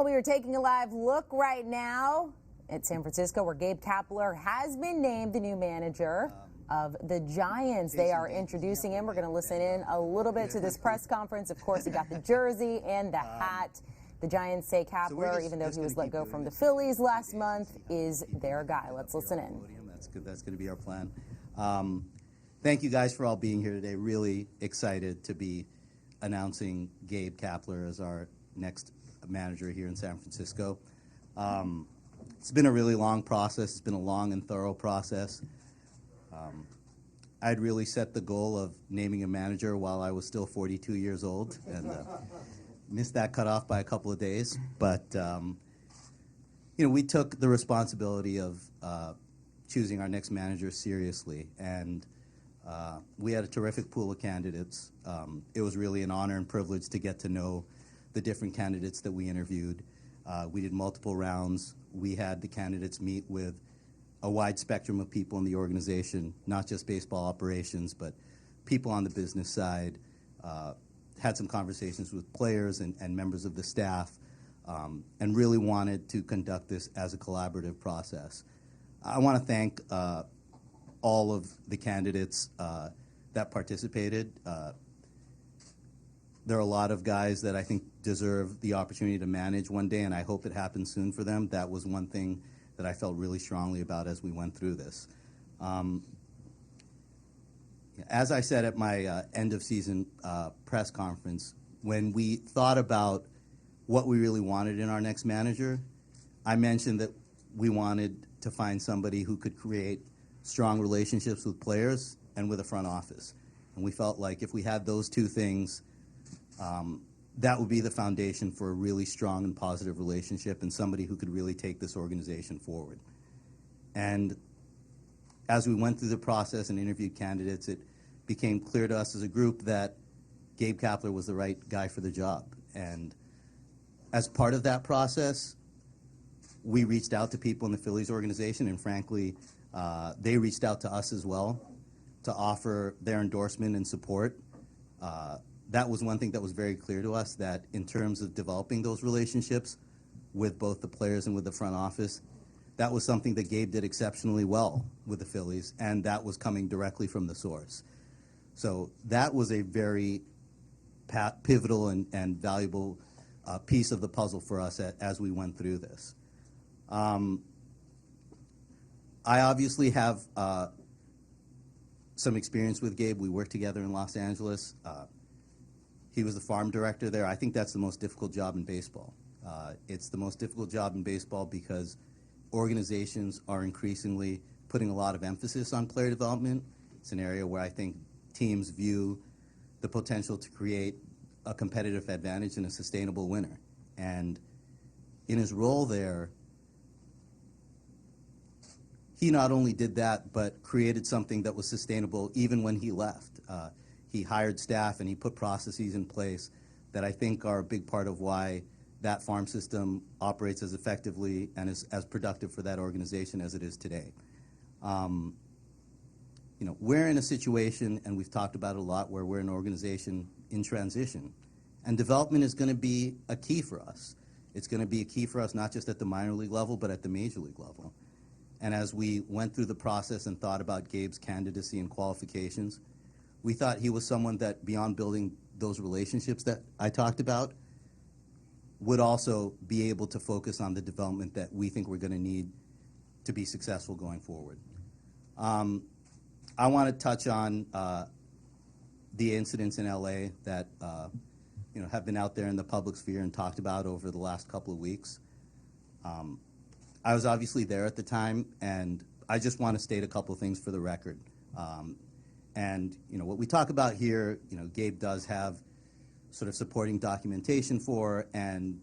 we are taking a live look right now at San Francisco, where Gabe Kapler has been named the new manager of the Giants. They are introducing him. We're going to listen in a little bit to this press conference. Of course, he got the jersey and the hat. The Giants say Kapler, even though he was let go from the Phillies last month, is their guy. Let's listen in. That's good. That's going to be our plan. Thank you guys for all being here today. Really excited to be announcing Gabe Kapler as our next manager here in San Francisco. It's been a really long process. It's been a long and thorough process. I'd really set the goal of naming a manager while I was still 42 years old, and missed that cutoff by a couple of days. But we took the responsibility of choosing our next manager seriously, and we had a terrific pool of candidates. It was really an honor and privilege to get to know the different candidates that we interviewed. We did multiple rounds. We had the candidates meet with a wide spectrum of people in the organization, not just baseball operations, but people on the business side. Had some conversations with players and members of the staff, and really wanted to conduct this as a collaborative process. I want to thank all of the candidates that participated. There are a lot of guys that I think deserve the opportunity to manage one day, and I hope it happens soon for them. That was one thing that I felt really strongly about as we went through this. As I said at my end-of-season press conference, when we thought about what we really wanted in our next manager, I mentioned that we wanted to find somebody who could create strong relationships with players and with a front office. And we felt like if we had those two things, that would be the foundation for a really strong and positive relationship and somebody who could really take this organization forward. And as we went through the process and interviewed candidates, it became clear to us as a group that Gabe Kapler was the right guy for the job. And as part of that process, we reached out to people in the Phillies organization, and frankly, they reached out to us as well to offer their endorsement and support. That was one thing that was very clear to us, that in terms of developing those relationships with both the players and with the front office, that was something that Gabe did exceptionally well with the Phillies, and that was coming directly from the source. So that was a very pivotal and valuable piece of the puzzle for us as we went through this. I obviously have some experience with Gabe. We worked together in Los Angeles. He was the farm director there. I think that's the most difficult job in baseball. It's the most difficult job in baseball because organizations are increasingly putting a lot of emphasis on player development. It's an area where I think teams view the potential to create a competitive advantage and a sustainable winner. And in his role there, he not only did that, but created something that was sustainable even when he left. He hired staff and he put processes in place that I think are a big part of why that farm system operates as effectively and is as productive for that organization as it is today. We're in a situation, and we've talked about it a lot, where we're an organization in transition. And development is going to be a key for us. It's going to be a key for us not just at the minor league level, but at the major league level. And as we went through the process and thought about Gabe's candidacy and qualifications, we thought he was someone that, beyond building those relationships that I talked about, would also be able to focus on the development that we think we're going to need to be successful going forward. I want to touch on the incidents in LA that have been out there in the public sphere and talked about over the last couple of weeks. I was obviously there at the time, and I just want to state a couple of things for the record. What we talk about here, Gabe does have sort of supporting documentation for, and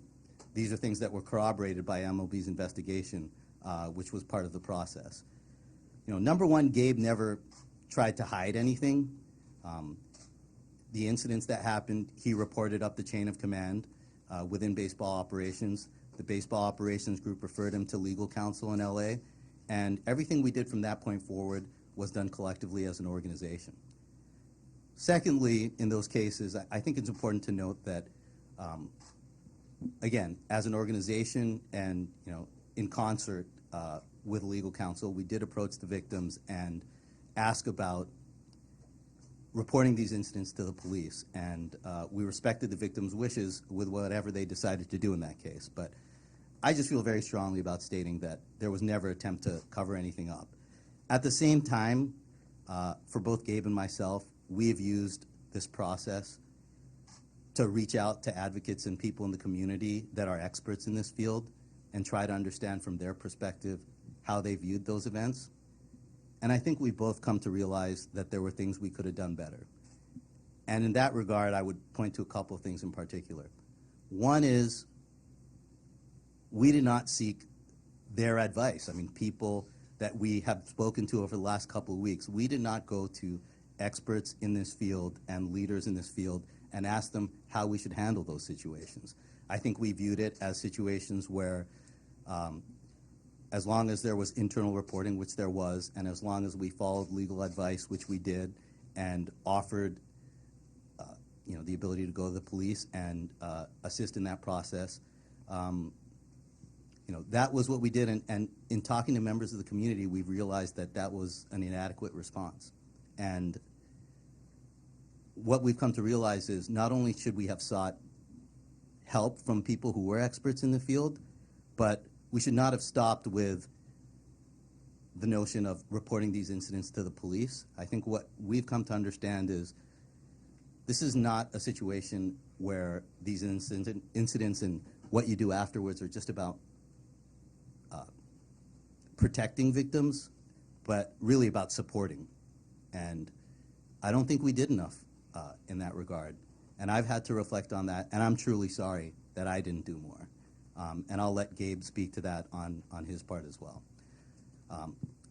these are things that were corroborated by MLB's investigation, which was part of the process. Number one, Gabe never tried to hide anything. The incidents that happened, he reported up the chain of command within baseball operations. The baseball operations group referred him to legal counsel in LA, and everything we did from that point forward was done collectively as an organization. Secondly, in those cases, I think it's important to note that again, as an organization and, in concert with legal counsel, we did approach the victims and ask about reporting these incidents to the police. And we respected the victims' wishes with whatever they decided to do in that case. But I just feel very strongly about stating that there was never an attempt to cover anything up. At the same time, for both Gabe and myself, we have used this process to reach out to advocates and people in the community that are experts in this field and try to understand from their perspective how they viewed those events. And I think we both come to realize that there were things we could have done better. And in that regard, I would point to a couple of things in particular. One is we did not seek their advice. I mean, people that we have spoken to over the last couple of weeks, we did not go to experts in this field and leaders in this field and ask them how we should handle those situations. I think we viewed it as situations where as long as there was internal reporting, which there was, and as long as we followed legal advice, which we did, and offered the ability to go to the police and assist in that process, that was what we did. And in talking to members of the community, we've realized that that was an inadequate response. And what we've come to realize is not only should we have sought help from people who were experts in the field, but we should not have stopped with the notion of reporting these incidents to the police. I think what we've come to understand is this is not a situation where these incidents and what you do afterwards are just about protecting victims, but really about supporting. And I don't think we did enough in that regard. And I've had to reflect on that, and I'm truly sorry that I didn't do more. And I'll let Gabe speak to that on his part as well.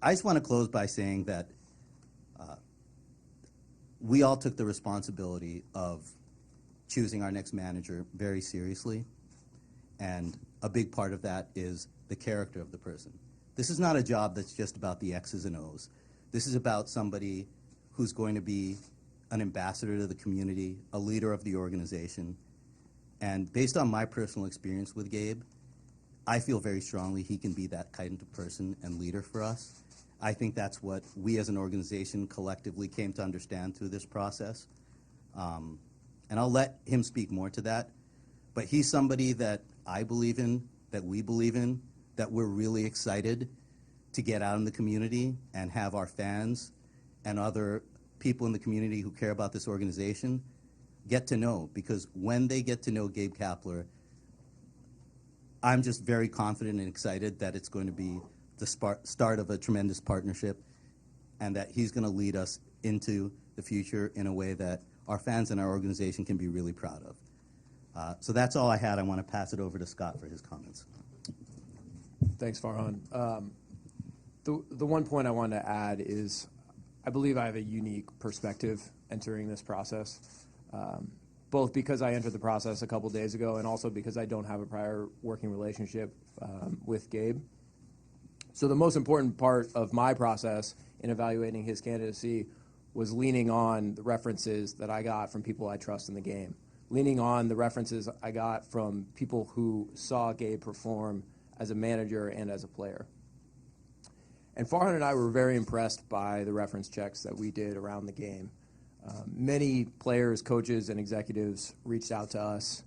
I just want to close by saying that we all took the responsibility of choosing our next manager very seriously, and a big part of that is the character of the person. This is not a job that's just about the X's and O's. This is about somebody who's going to be an ambassador to the community, a leader of the organization. And based on my personal experience with Gabe, I feel very strongly he can be that kind of person and leader for us. I think that's what we as an organization collectively came to understand through this process. And I'll let him speak more to that. But he's somebody that I believe in, that we believe in, that we're really excited to get out in the community and have our fans and other people in the community who care about this organization get to know. Because when they get to know Gabe Kapler, I'm just very confident and excited that it's going to be the start of a tremendous partnership and that he's going to lead us into the future in a way that our fans and our organization can be really proud of. So that's all I had. I want to pass it over to Scott for his comments. Thanks, Farhan. The one point I wanted to add is I believe I have a unique perspective entering this process, both because I entered the process a couple days ago and also because I don't have a prior working relationship with Gabe. So the most important part of my process in evaluating his candidacy was leaning on the references that I got from people I trust in the game, leaning on the references I got from people who saw Gabe perform as a manager and as a player. And Farhan and I were very impressed by the reference checks that we did around the game. Many players, coaches, and executives reached out to us,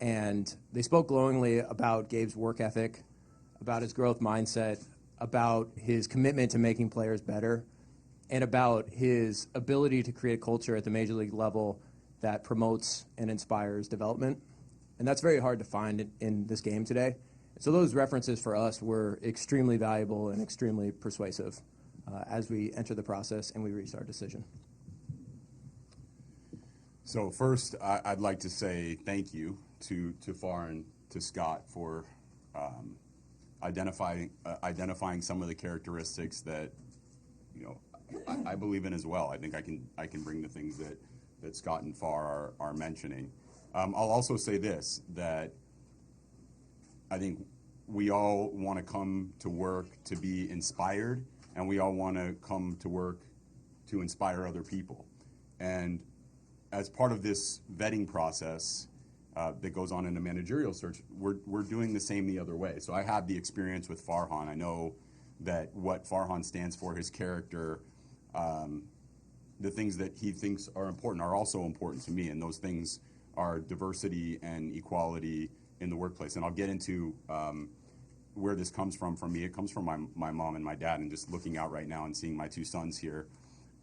and they spoke glowingly about Gabe's work ethic, about his growth mindset, about his commitment to making players better, and about his ability to create a culture at the major league level that promotes and inspires development. And that's very hard to find in this game today. So those references for us were extremely valuable and extremely persuasive as we entered the process and we reached our decision. So first, I'd like to say thank you to Farhan, to Scott for identifying some of the characteristics that I believe in as well. I think I can bring the things that Scott and Far are mentioning. I'll also say this, that I think we all want to come to work to be inspired, and we all want to come to work to inspire other people. And as part of this vetting process, that goes on in a managerial search, we're doing the same the other way. So I have the experience with Farhan. I know that what Farhan stands for, his character, the things that he thinks are important are also important to me, and those things are diversity and equality in the workplace. And I'll get into where this comes from me. It comes from my mom and my dad, and just looking out right now and seeing my two sons here,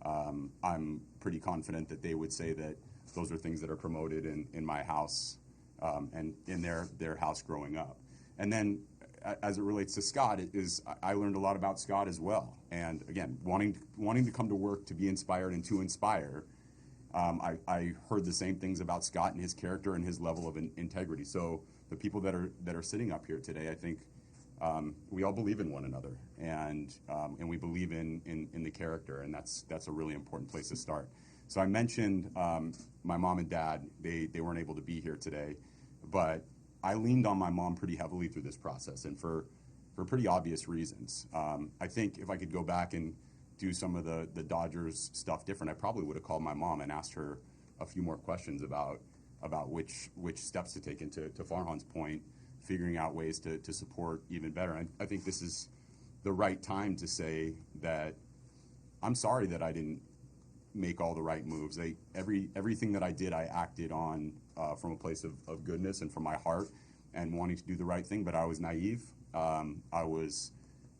I'm pretty confident that they would say that those are things that are promoted in my house and in their house growing up. And then as it relates to Scott, I learned a lot about Scott as well. And again, wanting to come to work to be inspired and to inspire, I heard the same things about Scott and his character and his level of integrity. So the people that are sitting up here today, I think we all believe in one another, and we believe in the character, and that's a really important place to start. So I mentioned my mom and dad. They weren't able to be here today, but I leaned on my mom pretty heavily through this process, and for pretty obvious reasons. I think if I could go back and do some of the Dodgers stuff different, I probably would have called my mom and asked her a few more questions about which steps to take. And to Farhan's point, figuring out ways to support even better. And I think this is the right time to say that I'm sorry that I didn't make all the right moves. Everything that I did, I acted on from a place of goodness and from my heart and wanting to do the right thing, but I was naive. I was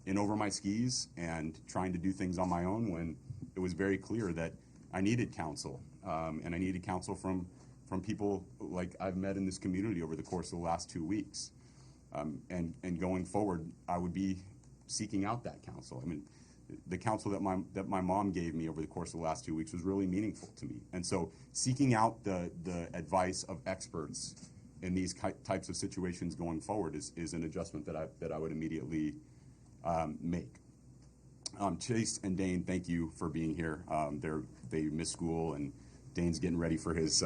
in over my skis and trying to do things on my own when it was very clear that I needed counsel, and I needed counsel from people like I've met in this community over the course of the last 2 weeks. And going forward, I would be seeking out that counsel. I mean, the counsel that my mom gave me over the course of the last 2 weeks was really meaningful to me. And so seeking out the advice of experts in these types of situations going forward is an adjustment that I would immediately make. Chase and Dane, thank you for being here. They missed school, and Dane's getting ready for his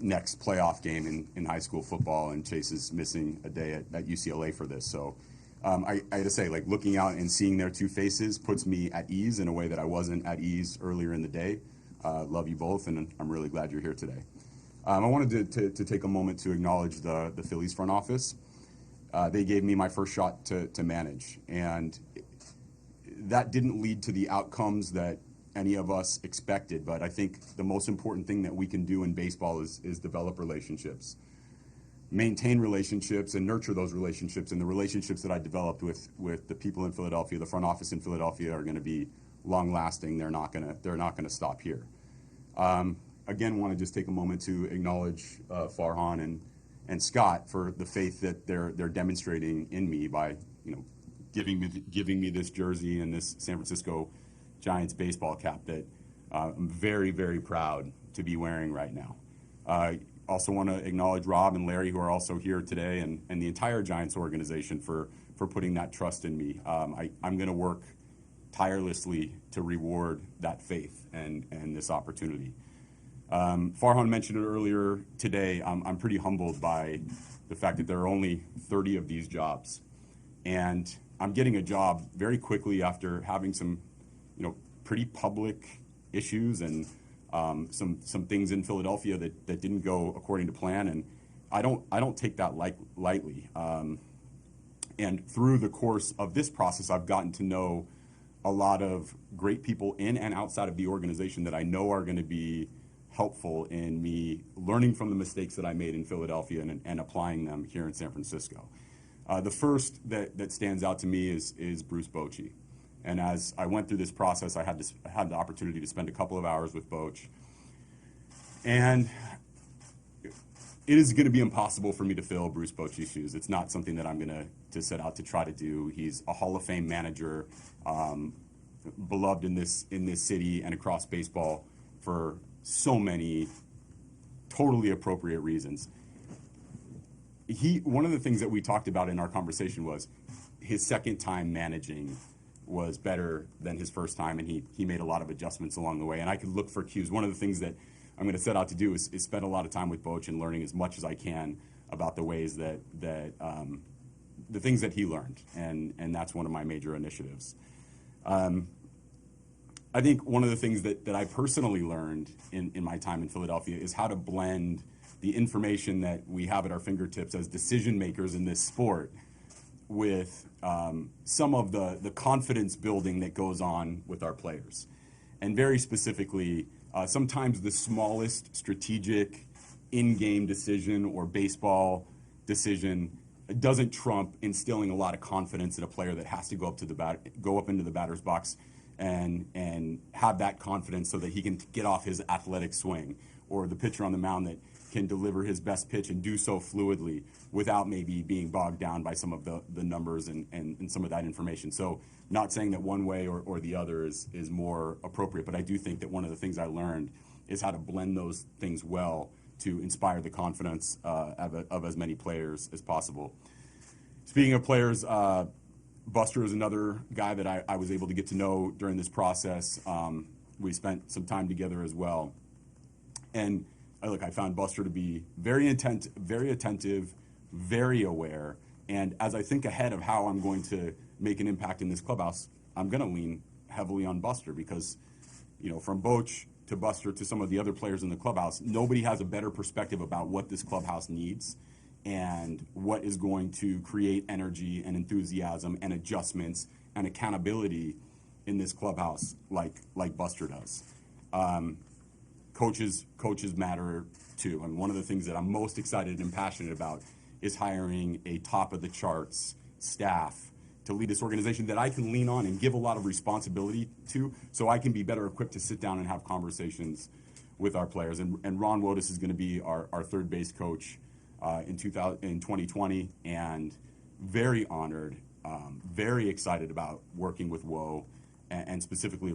next playoff game in high school football, and Chase is missing a day at UCLA for this. So I had to say, like, looking out and seeing their two faces puts me at ease in a way that I wasn't at ease earlier in the day. Love you both, and I'm really glad you're here today. I wanted to take a moment to acknowledge the Phillies front office. They gave me my first shot to manage, and that didn't lead to the outcomes that any of us expected, but I think the most important thing that we can do in baseball is develop relationships, maintain relationships, and nurture those relationships. And the relationships that I developed with the people in Philadelphia, the front office in Philadelphia, are going to be long-lasting. They're not going to stop here. Again, want to just take a moment to acknowledge Farhan and Scott for the faith that they're demonstrating in me by giving me this jersey and this San Francisco Giants baseball cap that I'm very, very proud to be wearing right now. Also want to acknowledge Rob and Larry, who are also here today, and the entire Giants organization for putting that trust in me. I'm going to work tirelessly to reward that faith and this opportunity. Farhan mentioned it earlier today. I'm pretty humbled by the fact that there are only 30 of these jobs, and I'm getting a job very quickly after having some pretty public issues and some things in Philadelphia that didn't go according to plan, and I don't take that lightly. And through the course of this process, I've gotten to know a lot of great people in and outside of the organization that I know are going to be helpful in me learning from the mistakes that I made in Philadelphia and applying them here in San Francisco. The first that stands out to me is Bruce Bochy. And as I went through this process, I had the opportunity to spend a couple of hours with Boch. And it is going to be impossible for me to fill Bruce Bochy's shoes. It's not something that I'm going to set out to try to do. He's a Hall of Fame manager, beloved in this city and across baseball for so many totally appropriate reasons. One of the things that we talked about in our conversation was his second time managing was better than his first time, and he made a lot of adjustments along the way, and I could look for cues. One of the things that I'm going to set out to do is spend a lot of time with Boch and learning as much as I can about the ways that the things that he learned, and that's one of my major initiatives. I think one of the things that I personally learned in my time in Philadelphia is how to blend the information that we have at our fingertips as decision makers in this sport with some of the confidence building that goes on with our players. And very specifically, sometimes the smallest strategic in-game decision or baseball decision doesn't trump instilling a lot of confidence in a player that has to go up into the batter's box and have that confidence so that he can get off his athletic swing, or the pitcher on the mound that can deliver his best pitch and do so fluidly without maybe being bogged down by some of the numbers and some of that information. So not saying that one way or the other is more appropriate, but I do think that one of the things I learned is how to blend those things well to inspire the confidence of as many players as possible. Speaking of players, Buster is another guy that I was able to get to know during this process. We spent some time together as well. And I found Buster to be very attentive, very aware. And as I think ahead of how I'm going to make an impact in this clubhouse, I'm going to lean heavily on Buster because, from Boch to Buster to some of the other players in the clubhouse, nobody has a better perspective about what this clubhouse needs and what is going to create energy and enthusiasm and adjustments and accountability in this clubhouse like Buster does. Coaches matter too, and one of the things that I'm most excited and passionate about is hiring a top-of-the-charts staff to lead this organization that I can lean on and give a lot of responsibility to, so I can be better equipped to sit down and have conversations with our players. And Ron Wotus is going to be our third base coach in 2020, and very honored, very excited about working with Woe. And specifically,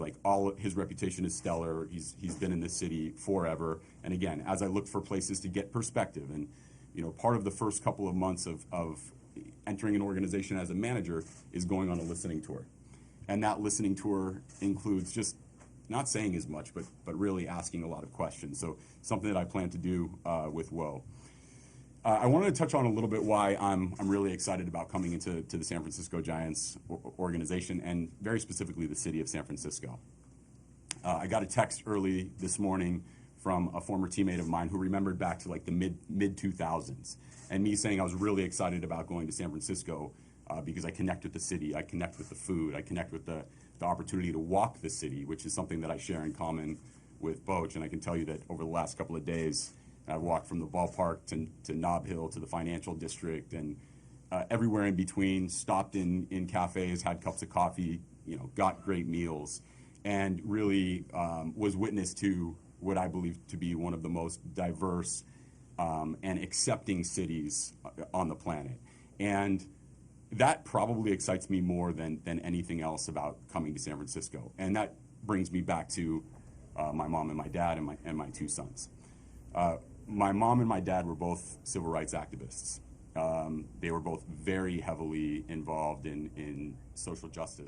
his reputation is stellar. He's been in this city forever. And again, as I look for places to get perspective, and part of the first couple of months of entering an organization as a manager is going on a listening tour, and that listening tour includes just not saying as much, but really asking a lot of questions. So something that I plan to do with Woe. I wanted to touch on a little bit why I'm really excited about coming into the San Francisco Giants organization, and very specifically the city of San Francisco. I got a text early this morning from a former teammate of mine who remembered back to the mid 2000s, and me saying I was really excited about going to San Francisco because I connect with the city, I connect with the food, I connect with the opportunity to walk the city, which is something that I share in common with Boch. And I can tell you that over the last couple of days, I've walked from the ballpark to Nob Hill to the financial district and everywhere in between, stopped in cafes, had cups of coffee, got great meals, and really was witness to what I believe to be one of the most diverse and accepting cities on the planet. And that probably excites me more than anything else about coming to San Francisco. And that brings me back to my mom and my dad and my two sons. My mom and my dad were both civil rights activists. They were both very heavily involved in social justice